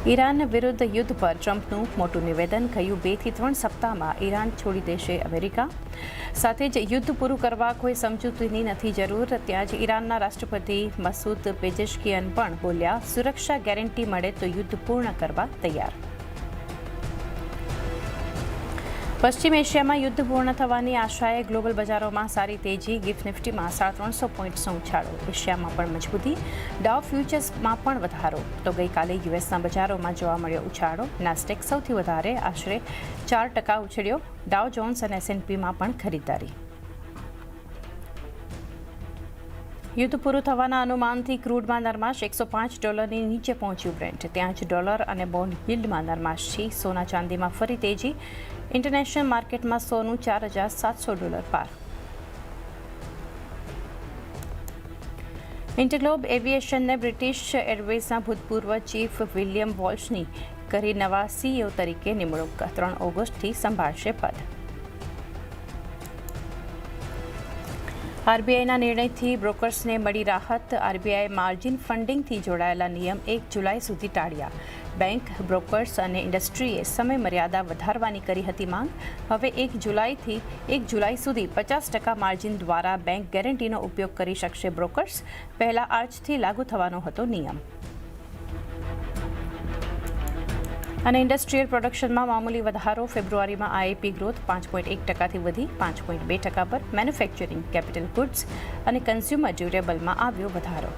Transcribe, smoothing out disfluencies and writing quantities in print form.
Iran વિરુદ્ધ યુદ્ધ પર ટ્રમ્પનું મોટું નિવેદન. કહ્યું 2 થી 3 સપ્તાહમાં ઈરાન છોડી દેશે અમેરિકા. સાથે જ યુદ્ધ પૂરું કરવા કોઈ સમજૂતીની નથી જરૂર. ત્યાં જ ઈરાનના રાષ્ટ્રપતિ મસૂદ પેજેશ્કિયન પણ બોલ્યા, સુરક્ષા ગેરંટી મળે તો યુદ્ધ પૂર્ણ કરવા તૈયાર. પશ્ચિમ એશિયામાં યુદ્ધ પૂર્ણ થવાની આશાએ ગ્લોબલ બજારોમાં સારી તેજી. ગિફ્ટ નિફ્ટીમાં 350 પોઈન્ટ્સનો ઉછાળો. એશિયામાં પણ મજબૂતી. ડાઉ ફ્યુચર્સમાં પણ વધારો. તો ગઈકાલે યુએસના બજારોમાં જોવા મળ્યો ઉછાળો. નાસ્ટેક સૌથી વધારે આશરે 4% ઉછળ્યો. ડાઉ જોન્સ અને S&Pમાં પણ ખરીદારી. યુદ્ધ પૂરું થવાના અનુમાનથી ક્રૂડમાં નરમાશ. $105 નીચે પહોંચ્યું બ્રેન્ટ. ત્યાં જ ડોલર અને બોન્ડ યીલ્ડમાં નરમાશથી સોના ચાંદીમાં ફરી તેજી. ઇન્ટરનેશનલ માર્કેટમાં સોનું $4,700 પાર. ઇન્ટરગ્લોબ એવિએશનને બ્રિટિશ એરવેઝના ભૂતપૂર્વ ચીફ વિલિયમ વોલ્શની કરી નવા CEO તરીકે નિમણૂક. 3 ઓગસ્ટથી સંભાળશે પદ. આરબીઆઈના નિર્ણયથી બ્રોકર્સને મળી રાહત. આરબીઆઈ માર્જિન ફંડિંગથી જોડાયેલા નિયમ 1 જુલાઈ સુધી ટાળ્યા. બેંક, બ્રોકર્સ અને ઇન્ડસ્ટ્રીએ સમય મર્યાદા વધારવાની કરી હતી માંગ. હવે 1 જુલાઈ સુધી 50% માર્જિન દ્વારા બેંક ગેરંટીનો ઉપયોગ કરી શકશે બ્રોકર્સ. પહેલા આજથી લાગુ થવાનો હતો નિયમ. અને ઇન્ડસ્ટ્રીયલ પ્રોડક્શનમાં મામૂલી વધારો. ફેબ્રુઆરીમાં આઈપી ગ્રોથ 5.1%થી વધી 5.2% પર. મેન્યુફેક્ચરિંગ, કેપિટલ ગુડ્સ અને કન્ઝ્યુમર ડ્યુરેબલમાં આવ્યો વધારો.